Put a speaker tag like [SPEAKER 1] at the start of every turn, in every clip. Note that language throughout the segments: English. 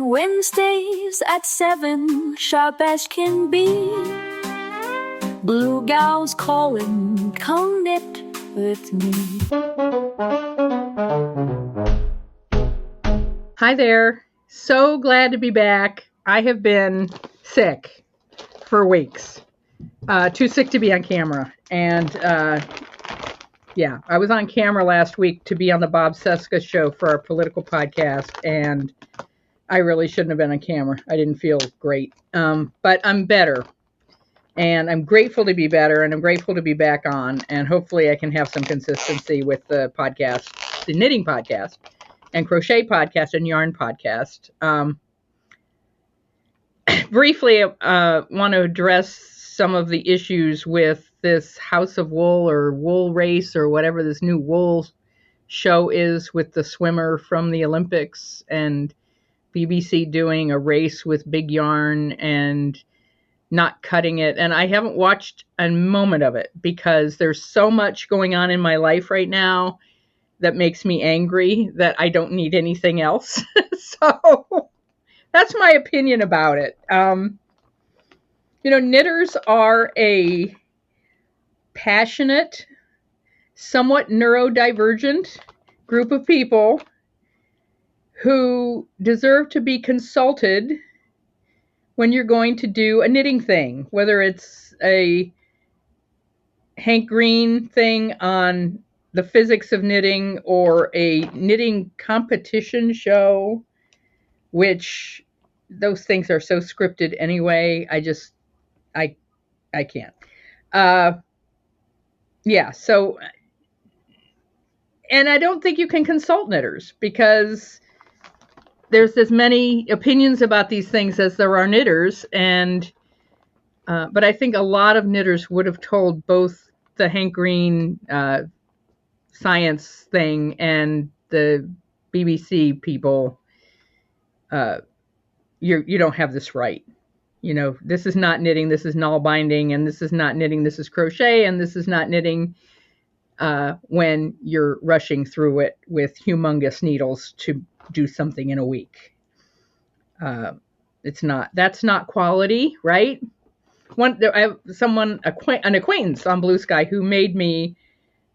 [SPEAKER 1] Wednesdays at 7, sharp as can be. Blue gals calling, come knit with me.
[SPEAKER 2] Hi there. So glad to be back. I have been sick for weeks. Too sick to be on camera. And I was on camera last week to be on the Bob Cesca show for our political podcast, and I really shouldn't have been on camera. I didn't feel great. But I'm better. And I'm grateful to be better, and I'm grateful to be back on. And hopefully I can have some consistency with the podcast, the knitting podcast, and crochet podcast, and yarn podcast. Briefly, want to address some of the issues with this House of Wool or Wool Race or whatever this new wool show is with the swimmer from the Olympics and BBC doing a race with big yarn and not cutting it. And I haven't watched a moment of it because there's so much going on in my life right now that makes me angry that I don't need anything else. So that's my opinion about it. Knitters are a passionate, somewhat neurodivergent group of people who deserve to be consulted when you're going to do a knitting thing, whether it's a Hank Green thing on the physics of knitting or a knitting competition show, which those things are so scripted anyway. I can't. So, and I don't think you can consult knitters because there's as many opinions about these things as there are knitters. And, but I think a lot of knitters would have told both the Hank Green science thing and the BBC people, you don't have this right. This is not knitting, this is null binding, and this is not knitting, this is crochet, and this is not knitting when you're rushing through it with humongous needles to do something in a week. That's not quality, right? I have an acquaintance on Blue Sky who made me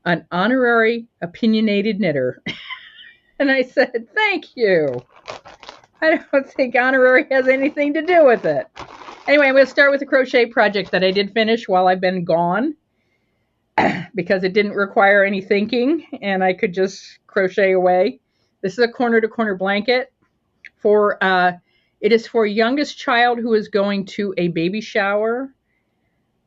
[SPEAKER 2] an honorary opinionated knitter. And I said, thank you. I don't think honorary has anything to do with it. Anyway, I'm going to start with a crochet project that I did finish while I've been gone because it didn't require any thinking and I could just crochet away. This is a corner to corner blanket it is for youngest child who is going to a baby shower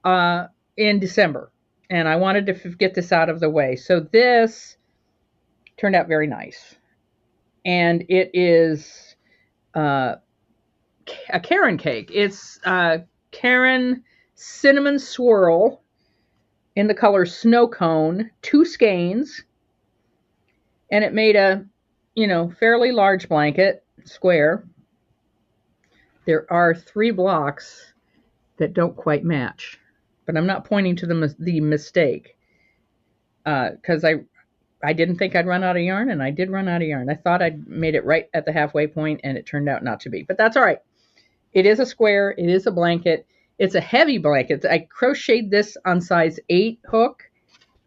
[SPEAKER 2] in December. And I wanted to get this out of the way. So this turned out very nice. And it is a Caron cake. It's Caron Cinnamon Swirl in the color Snow Cone, 2 skeins. And it made a, fairly large blanket, square. There are 3 blocks that don't quite match. But I'm not pointing to the mistake because I didn't think I'd run out of yarn, and I did run out of yarn. I thought I'd made it right at the halfway point, and it turned out not to be. But that's all right. It is a square. It is a blanket. It's a heavy blanket. I crocheted this on size 8 hook,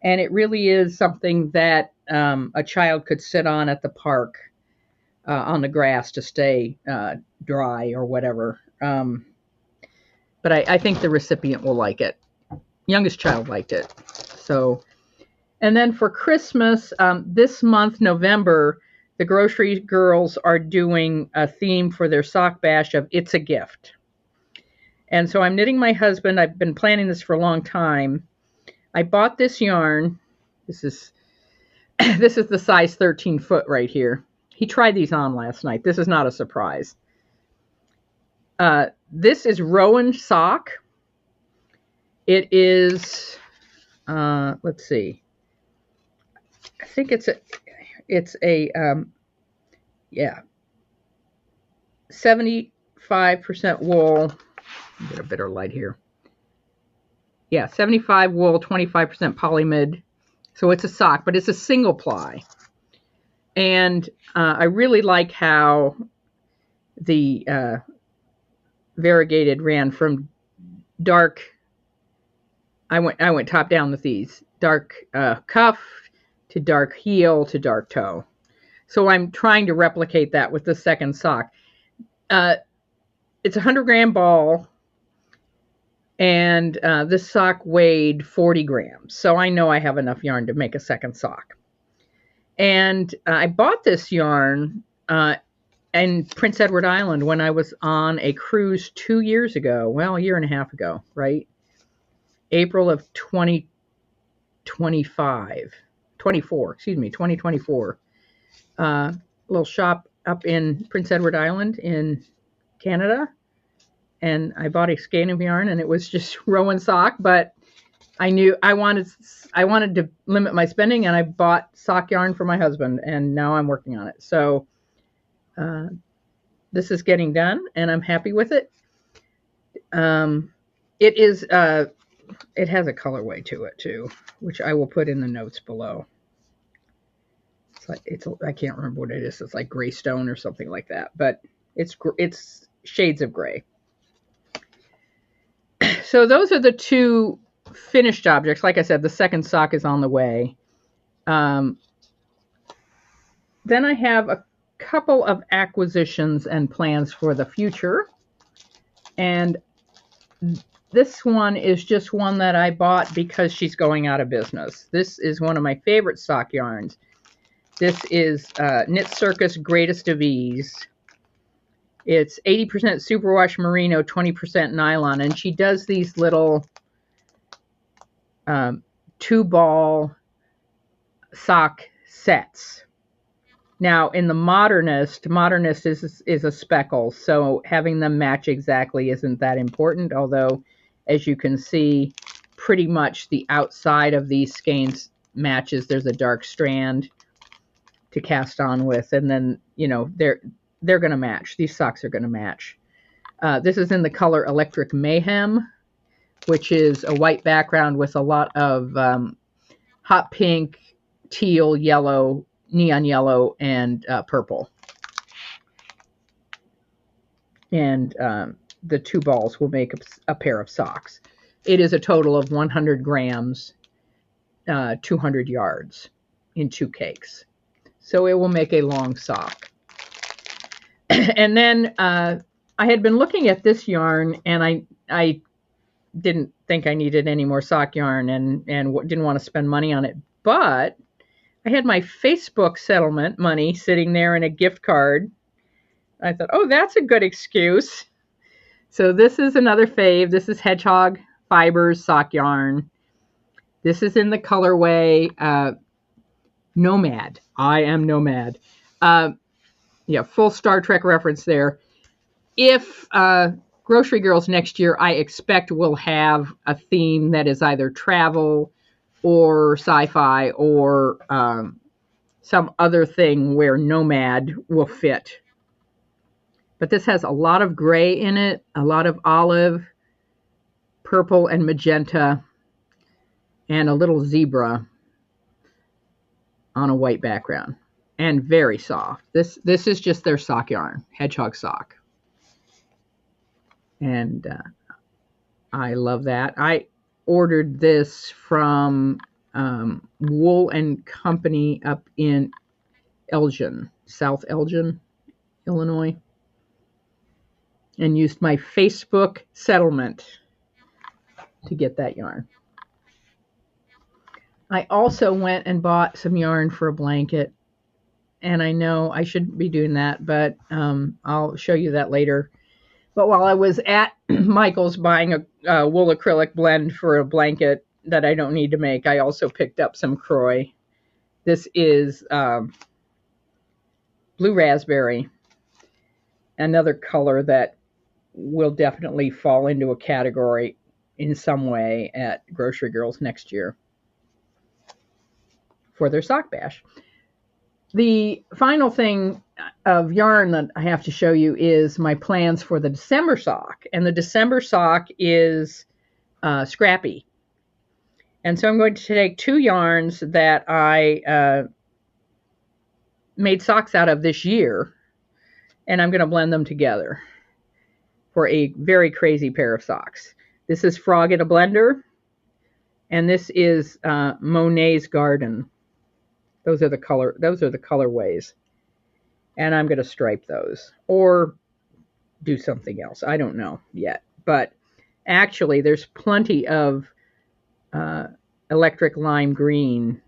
[SPEAKER 2] and it really is something that a child could sit on at the park on the grass to stay dry or whatever. But I think the recipient will like it. Youngest child liked it. So, and then for Christmas, this month, November, the grocery girls are doing a theme for their sock bash of It's a Gift. And so I'm knitting my husband. I've been planning this for a long time. I bought this yarn. This is the size 13 foot right here. He tried these on last night. This is not a surprise. This is Rowan sock. It is, let's see. I think it's a 75% wool. Get a better light here. Yeah, 75 wool, 25% polymid. So it's a sock, but it's a single ply. And I really like how the variegated ran from dark. I went top down with these dark cuff to dark heel to dark toe. So I'm trying to replicate that with the second sock. It's a 100-gram ball, and this sock weighed 40 grams. So I know I have enough yarn to make a second sock. And I bought this yarn in Prince Edward Island when I was on a cruise 2 years ago. Well, a year and a half ago, right? April of 2024. Little shop up in Prince Edward Island in Canada. And I bought a skein of yarn, and it was just Rowan sock, but I knew I wanted to limit my spending, and I bought sock yarn for my husband, and now I'm working on it. So this is getting done, and I'm happy with it. It is it has a colorway to it too, which I will put in the notes below. I can't remember what it is. It's like gray stone or something like that, but it's shades of gray. So those are the two finished objects. Like I said, the second sock is on the way. Then I have a couple of acquisitions and plans for the future. And this one is just one that I bought because she's going out of business. This is one of my favorite sock yarns. This is Knit Circus Greatest of Ease. It's 80% superwash merino, 20% nylon, and she does these little 2-ball sock sets. Now, in the Modernist is a speckle, so having them match exactly isn't that important, although, as you can see, pretty much the outside of these skeins matches. There's a dark strand to cast on with, and then, you know, they're going to match. These socks are going to match. This is in the color Electric Mayhem, which is a white background with a lot of hot pink, teal, yellow, neon yellow, and purple. And the 2 balls will make a pair of socks. It is a total of 100 grams, 200 yards in 2 cakes. So it will make a long sock. And then I had been looking at this yarn, and I didn't think I needed any more sock yarn and didn't want to spend money on it. But I had my Facebook settlement money sitting there in a gift card. I thought, oh, that's a good excuse. So this is another fave. This is Hedgehog Fibres Sock Yarn. This is in the colorway Nomad. I am Nomad. Yeah, full Star Trek reference there. If Grocery Girls next year, I expect will have a theme that is either travel or sci-fi or some other thing where Nomad will fit. But this has a lot of gray in it, a lot of olive, purple, and magenta, and a little zebra on a white background. And very soft. This is just their sock yarn, Hedgehog sock. And I love that. I ordered this from Wool and Company up in Elgin, South Elgin, Illinois, and used my Facebook settlement to get that yarn. I also went and bought some yarn for a blanket, and I know I shouldn't be doing that, but I'll show you that later. But while I was at Michael's buying a wool acrylic blend for a blanket that I don't need to make, I also picked up some Kroy. This is blue raspberry, another color that will definitely fall into a category in some way at Grocery Girls next year for their sock bash. The final thing of yarn that I have to show you is my plans for the December sock. And the December sock is scrappy. And so I'm going to take 2 yarns that I made socks out of this year and I'm going to blend them together for a very crazy pair of socks. This is Frog in a Blender, and this is Monet's Garden. Those are the colorways, and I'm going to stripe those or do something else. I don't know yet, but actually, there's plenty of electric lime green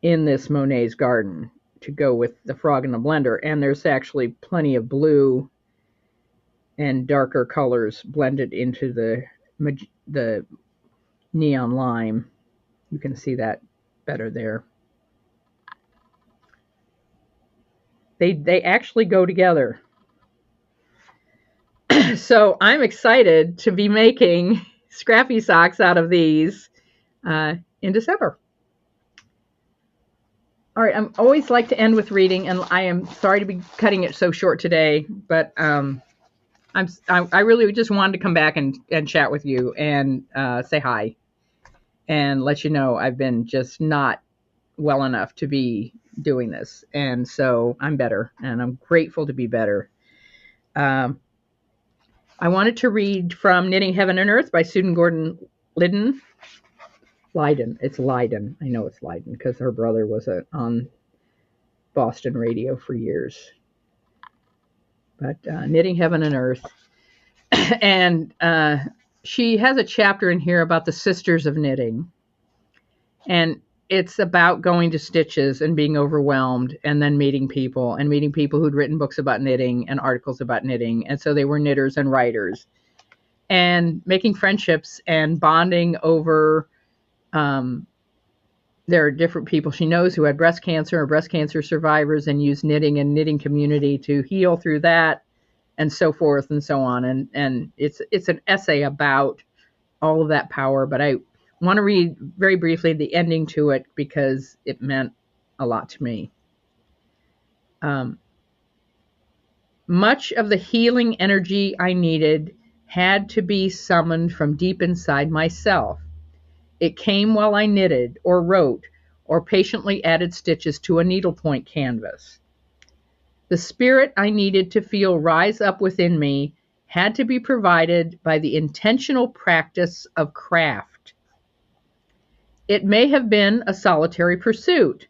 [SPEAKER 2] in this Monet's Garden to go with the Frog in the Blender, and there's actually plenty of blue and darker colors blended into the neon lime. You can see that better there. They actually go together. So I'm excited to be making scrappy socks out of these in December. All right, I always like to end with reading, and I am sorry to be cutting it so short today, but I really just wanted to come back and chat with you and say hi and let you know I've been just not well enough to be doing this, and so I'm better, and I'm grateful to be better. I wanted to read from Knitting Heaven and Earth by Susan Gordon Lydon. Lydon. It's Lydon. I know it's Lydon because her brother was on Boston radio for years. But Knitting Heaven and Earth. And she has a chapter in here about the sisters of knitting. And it's about going to Stitches and being overwhelmed and then meeting people who'd written books about knitting and articles about knitting. And so they were knitters and writers. And making friendships and bonding over... there are different people she knows who had breast cancer or breast cancer survivors and used knitting and knitting community to heal through that and so forth and so on. And it's an essay about all of that power, but I want to read very briefly the ending to it because it meant a lot to me. Much of the healing energy I needed had to be summoned from deep inside myself. It came while I knitted or wrote or patiently added stitches to a needlepoint canvas. The spirit I needed to feel rise up within me had to be provided by the intentional practice of craft. It may have been a solitary pursuit,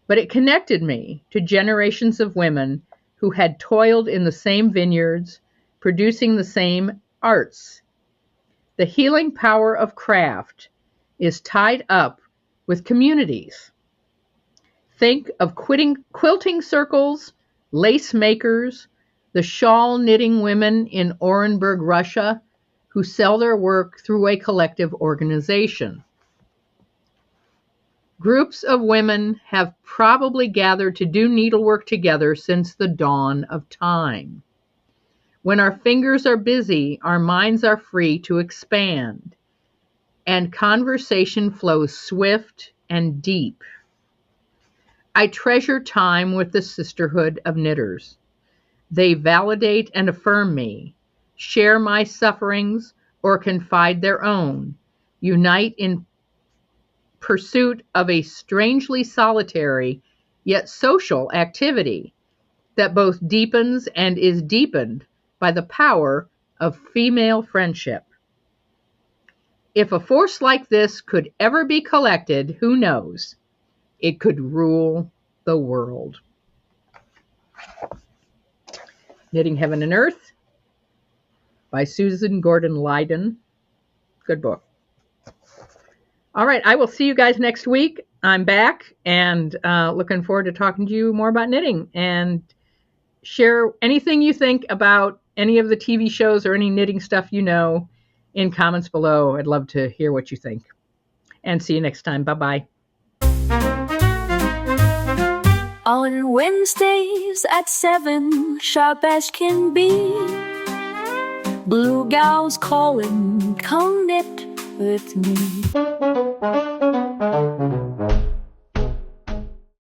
[SPEAKER 2] but it connected me to generations of women who had toiled in the same vineyards, producing the same arts. The healing power of craft is tied up with communities. Think of quilting circles, lace makers, the shawl knitting women in Orenburg, Russia, who sell their work through a collective organization. Groups of women have probably gathered to do needlework together since the dawn of time. When our fingers are busy, our minds are free to expand, and conversation flows swift and deep. I treasure time with the sisterhood of knitters. They validate and affirm me, share my sufferings, or confide their own, unite in pursuit of a strangely solitary yet social activity that both deepens and is deepened by the power of female friendship. If a force like this could ever be collected, who knows? It could rule the world. Knitting Heaven and Earth by Susan Gordon Lydon. Good book. All right, I will see you guys next week. I'm back and looking forward to talking to you more about knitting, and share anything you think about any of the TV shows or any knitting stuff you know in comments below. I'd love to hear what you think. And see you next time. Bye-bye.
[SPEAKER 1] On Wednesdays at 7, sharp as can be, blue gals calling, come knit with me.